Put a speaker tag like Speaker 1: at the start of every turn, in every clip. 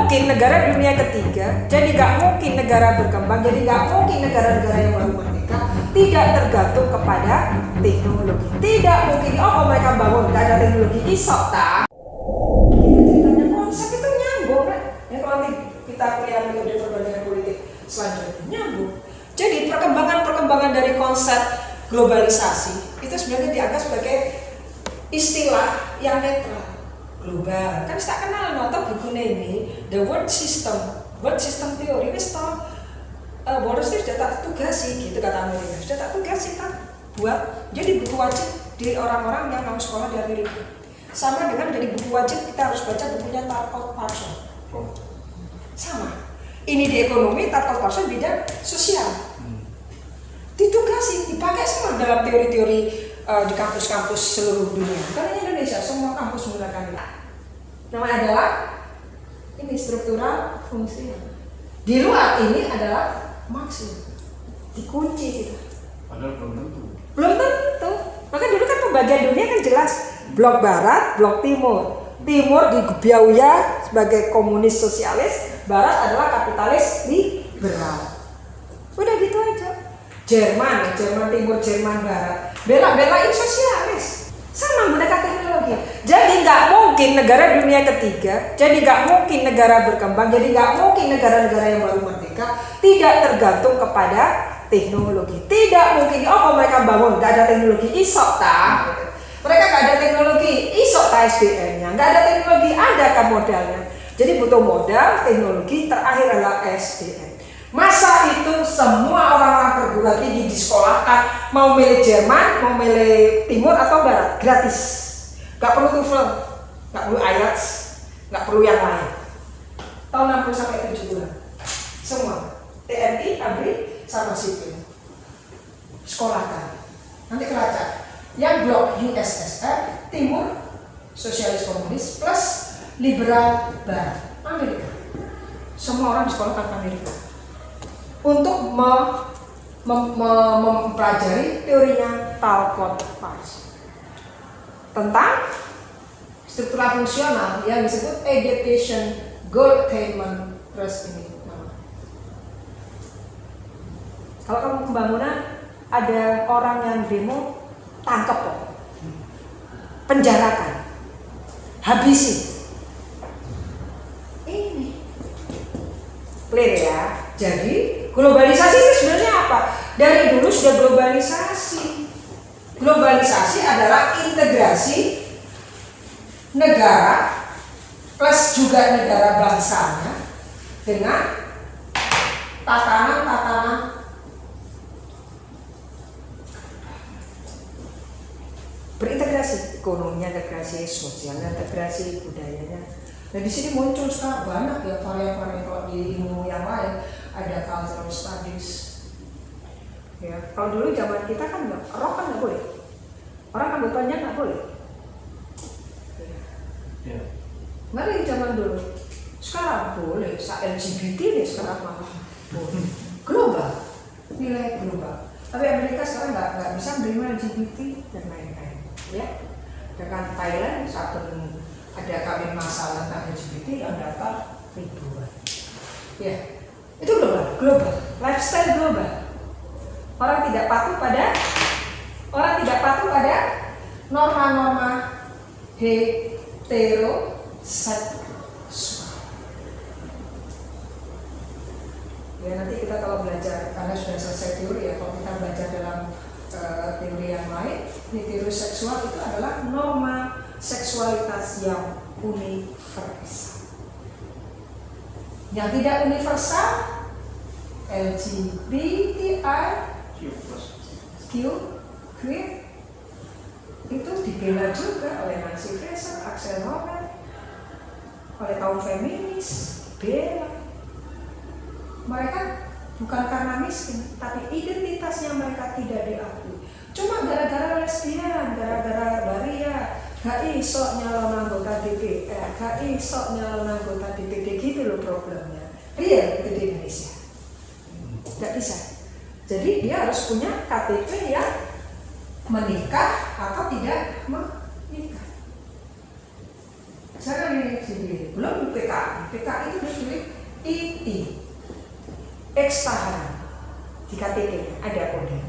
Speaker 1: mungkin negara dunia ketiga, jadi nggak mungkin negara berkembang, jadi nggak mungkin negara-negara yang baru merdeka tidak tergantung kepada teknologi. Tidak mungkin, oh mereka bangun nggak ada teknologi, isok tak? Kita ceritanya konsep itu nyambung kan? Ya kalau nanti kita kuliah metode perbandingan politik selanjutnya nyambung. Jadi perkembangan dari konsep globalisasi itu sebenarnya dianggap sebagai istilah yang netral. Global, kan saya kenal nonton bukunya ini The World System Theory. Ini tahu Boros itu sudah tak tugasi, gitu kata Amerika, sudah tak tugasi kan buat jadi buku wajib di orang-orang yang mau sekolah di Amerika. Sama dengan jadi buku wajib kita harus baca bukunya Tarkov Parson. Sama. Ini di ekonomi, Tarkov Parson bidang sosial. Ditugasi, dipakai semua dalam teori-teori di kampus-kampus seluruh dunia. Karena Indonesia semua kampus menggunakan itu. Namanya adalah ini struktural fungsional. Di luar ini adalah maksud, dikunci gitu.
Speaker 2: Padahal belum tentu.
Speaker 1: Belum tentu. Maka dulu kan pembagian dunia kan jelas blok barat, blok timur. Timur di Biauya sebagai komunis sosialis, barat adalah kapitalis liberal. Udah gitu aja. Jerman timur, Jerman barat, bela-belain sosialis, sama menggunakan teknologi. Jadi nggak mungkin negara dunia ketiga, jadi nggak mungkin negara berkembang, jadi nggak mungkin negara-negara yang baru merdeka tidak tergantung kepada teknologi. Tidak mungkin, oh mereka bangun nggak ada teknologi, isok tak? Mereka nggak ada teknologi, isok tak SDM-nya, nggak ada teknologi, ada kan modalnya. Jadi butuh modal, teknologi, terakhir adalah SDM. Masa itu semua orang-orang perguruan tinggi disekolahkan, mau milih Jerman, mau milih Timur atau Barat, gratis. Gak perlu TOEFL, gak perlu IELTS, gak perlu yang lain. Tahun 60 sampai 7 bulan. Semua, TNI, ABRI, sama sipil. Sekolahkan. Nanti kelacak. Yang blok USSR, Timur, Sosialis Komunis, plus Liberal Barat, Amerika. Semua orang disekolahkan ke Amerika. Untuk mempelajari teorinya Talcott Parson tentang struktural fungsional yang disebut adaptation goal attainment trust ini. Kalau kamu pembangunan ada orang yang demo, tangkap kok, penjarakan, habisi. Ini clear ya. Jadi globalisasi itu sebenarnya apa? Dari dulu sudah globalisasi. Globalisasi adalah integrasi negara plus juga negara bangsanya dengan tatanan-tatanan berintegrasi, ekonominya integrasi, sosialnya integrasi, budayanya. Nah di sini muncul sekarang banyak ya varian-varian. Kalau di ilmu yang lain ada cultural studies. Ya, kalau dulu zaman kita kan rock kan nggak boleh, orang anggapannya nggak boleh. Ya. Nggak ada yang zaman dulu. Sekarang boleh, LGBT deh sekarang malah boleh. Global, nilai global. Tapi Amerika sekarang nggak bisa menerima LGBT dan lain-lain. Ya, dengan Thailand saat ada kawin massal tentang LGBT yang daftar ribuan. Ya, itu global, lifestyle global. Orang tidak patuh pada norma-norma heteroseksual. Ya nanti kita kalau belajar, karena sudah selesai teori ya, kalau kita belajar dalam teori yang lain, heteroseksual itu adalah norma seksualitas yang universal. Yang tidak universal, LGBTIQ, queer, itu dibela juga oleh Nancy Fraser, Axel Roman, oleh kaum feminis, bela. Mereka bukan karena miskin, tapi identitasnya mereka tidak diakui. Cuma gara-gara lesbian, gara-gara waria, gak iso nyalon anggota DPR, gak iso nyalon anggota DPD, gitu loh problemnya. Real itu di Indonesia. Gak bisa. Jadi dia harus punya KTP yang menikah atau tidak menikah. Saya ini sendiri, belum PKI. PKI itu ditulis IT, X tahanan di KTP ada kode.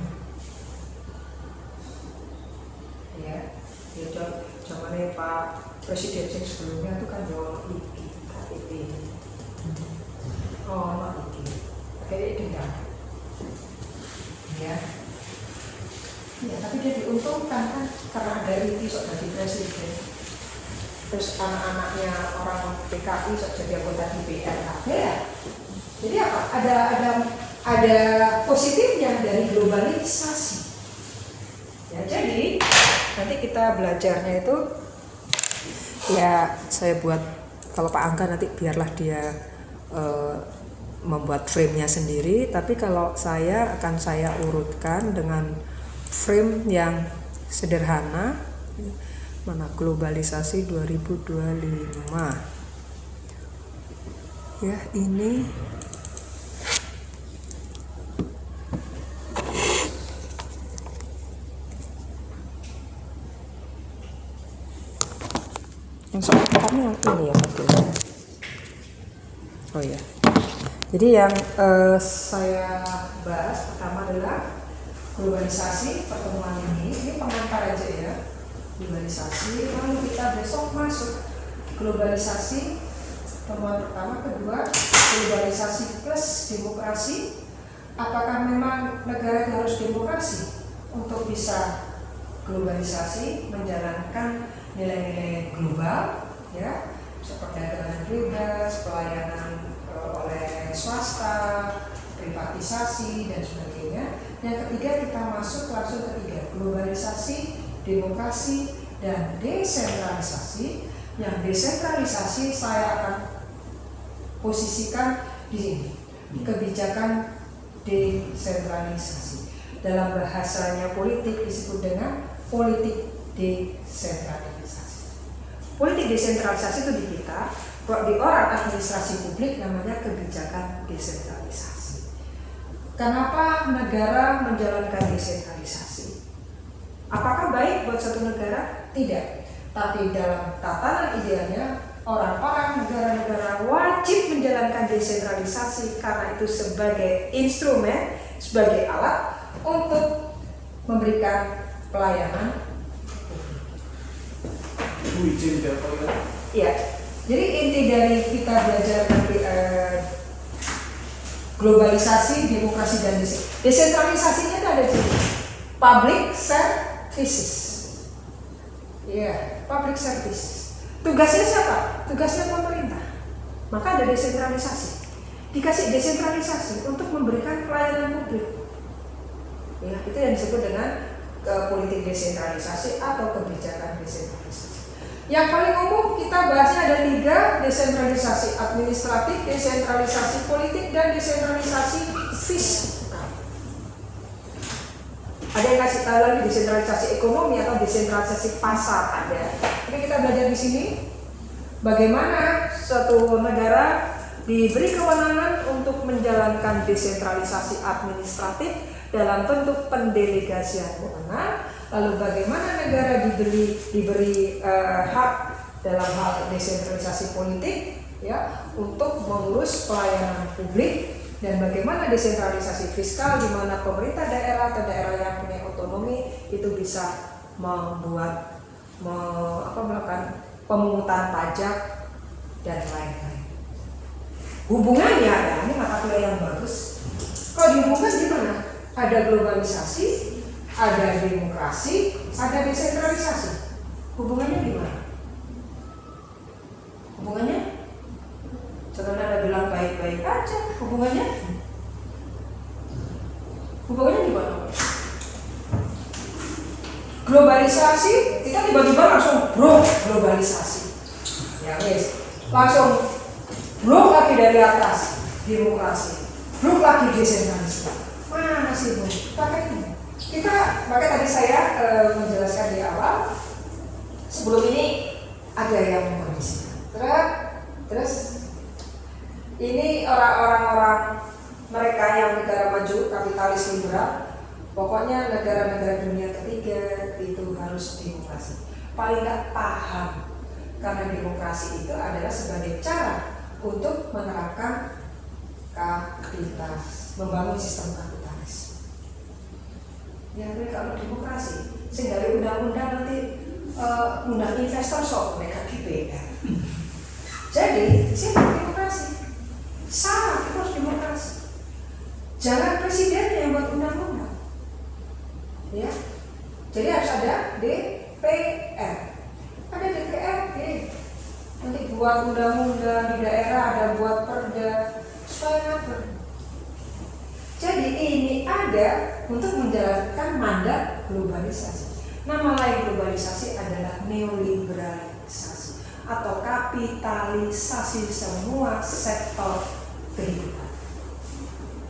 Speaker 1: Ya, zamannya Pak Presiden yang sebelumnya itu kan jual IT, KTP. Oh, no IT. Kayaknya dendam. Ya. Ya, tapi dia diuntungkan kan karena ada IT sok jadi presiden. Terus anak-anaknya orang PKI sok jadi anggota DPR. Ya. Jadi apa? Ada positifnya dari globalisasi. Ya, jadi nanti kita belajarnya itu ya saya buat kalau Pak Angga nanti biarlah dia membuat frame-nya sendiri, tapi kalau saya akan saya urutkan dengan frame yang sederhana. Mana globalisasi 2025. Ya, ini yang soal kami yang ini ya betul. Oh ya. Jadi yang saya bahas pertama adalah globalisasi pertemuan ini pengantar aja ya. Globalisasi, lalu kita besok masuk globalisasi pertemuan pertama, kedua globalisasi plus demokrasi. Apakah memang negara itu harus demokrasi untuk bisa globalisasi, menjalankan nilai-nilai global, ya, seperti perdagangan bebas, pelayanan oleh swasta, privatisasi dan sebagainya. Yang ketiga kita masuk langsung ketiga, globalisasi, demokrasi dan desentralisasi. Yang desentralisasi saya akan posisikan di sini, kebijakan desentralisasi. Dalam bahasanya politik disebut dengan politik desentralisasi. Politik desentralisasi itu di kita, kalau di orang administrasi publik namanya kebijakan desentralisasi. Kenapa negara menjalankan desentralisasi? Apakah baik buat satu negara? Tidak. Tapi dalam tatanan idealnya, orang-orang negara-negara wajib menjalankan desentralisasi karena itu sebagai instrumen, sebagai alat untuk memberikan pelayanan. Ya, jadi inti dari kita belajar globalisasi, demokrasi dan desentralisasinya itu ada di public services. Ya, public services. Tugasnya siapa? Tugasnya pemerintah. Maka ada desentralisasi. Dikasih desentralisasi untuk memberikan pelayanan publik. Ya, itu yang disebut dengan politik desentralisasi atau kebijakan desentralisasi. Yang paling umum kita bahasnya ada 3, desentralisasi administratif, desentralisasi politik, dan desentralisasi fiskal. Ada yang kasih tahu lagi desentralisasi ekonomi atau desentralisasi pasar ada. Tapi kita belajar di sini bagaimana suatu negara diberi kewenangan untuk menjalankan desentralisasi administratif dalam bentuk pendelegasian kewenangan. Lalu bagaimana negara diberi hak dalam hal desentralisasi politik, ya, untuk mengurus pelayanan publik, dan bagaimana desentralisasi fiskal di mana pemerintah daerah atau daerah yang punya otonomi itu bisa melakukan pemungutan pajak dan lain-lain. Hubungannya ada, ini mata kuliah yang bagus. Kalau dihubungkan gimana? Ada globalisasi, ada demokrasi, ada desentralisasi. Hubungannya gimana? Hubungannya? Sekarang ada bilang baik-baik aja. Hubungannya gimana? Globalisasi, kita tiba-tiba langsung globalisasi. Ya wes, langsung lagi dari atas demokrasi, lagi desentralisasi. Mana sih Bu? Pakai ini. Makanya tadi saya menjelaskan di awal. Sebelum ini ada yang mengkondisikan. Terus ini orang-orang mereka yang negara maju, kapitalis liberal, pokoknya negara-negara dunia ketiga itu harus demokrasi. Paling nggak paham Karena demokrasi itu adalah sebagai cara untuk menerapkan kapitalis, membangun sistem kapitalis. Ya, kalau demokrasi, sehingga dari undang-undang nanti undang investor sok mereka DPR. Jadi, sistem demokrasi. Sama, kita harus demokrasi. Jangan presiden yang buat undang-undang. Ya. Jadi harus ada DPR. Ada DPRD. Nanti buat undang-undang di daerah, ada buat perda supaya ngatur. Jadi ini ada untuk menjalankan mandat globalisasi. Nama lain globalisasi adalah neoliberalisasi atau kapitalisasi semua sektor kehidupan.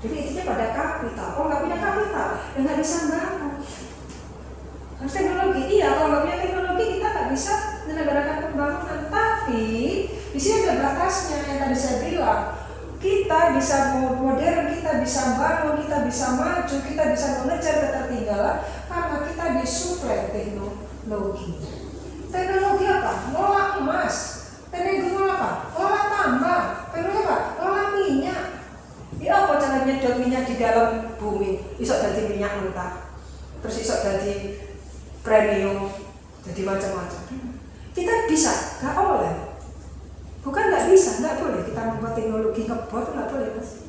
Speaker 1: Jadi intinya pada kapital. Kalau nggak punya kapital, ya nggak bisa bangun. Harus teknologi, iya. Kalau nggak punya teknologi kita nggak bisa menyelenggarakan pembangunan. Tapi di sini ada batasnya yang tadi saya bilang. Kita bisa modern, kita bisa bangun, kita bisa maju, kita bisa mengejar ketertinggalan karena kita disuplai teknologi. Teknologi apa? Ngolah emas. Teknologi ngolah apa? Ngolah tambang. Teknologi apa? Ngolah minyak. Ya apa cara nyedot minyak di dalam bumi? Isok jadi minyak mentah. Terus isok jadi premium, jadi macam-macam. Kita bisa, nggak oleh. Bukan nggak bisa, nggak boleh kita membuat teknologi ngebor, nggak boleh mas.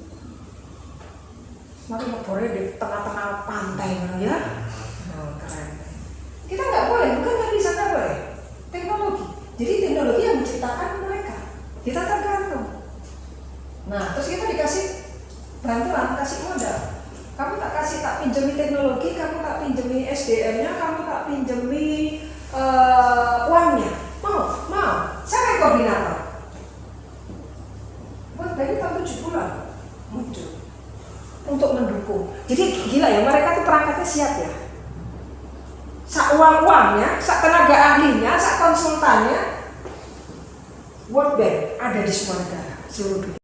Speaker 1: Maka ngebornya di tengah-tengah pantai ya, keren. Kita nggak boleh, bukan nggak bisa, nggak boleh. Teknologi, jadi teknologi yang menciptakan mereka, kita tergantung. Nah, terus kita dikasih bantuan, kasih modal. Kamu tak kasih, tak pinjami teknologi, kamu tak pinjami SDM-nya, kamu tak pinjami uangnya. Mau. Siapa yang koordinator? Buat dari tahun 7 bulan muncul untuk mendukung. Jadi gila ya, mereka tuh perangkatnya siap ya. Sak uang-uangnya, sak tenaga ahlinya, sak konsultannya, World Bank ada di semua negara seluruh dunia.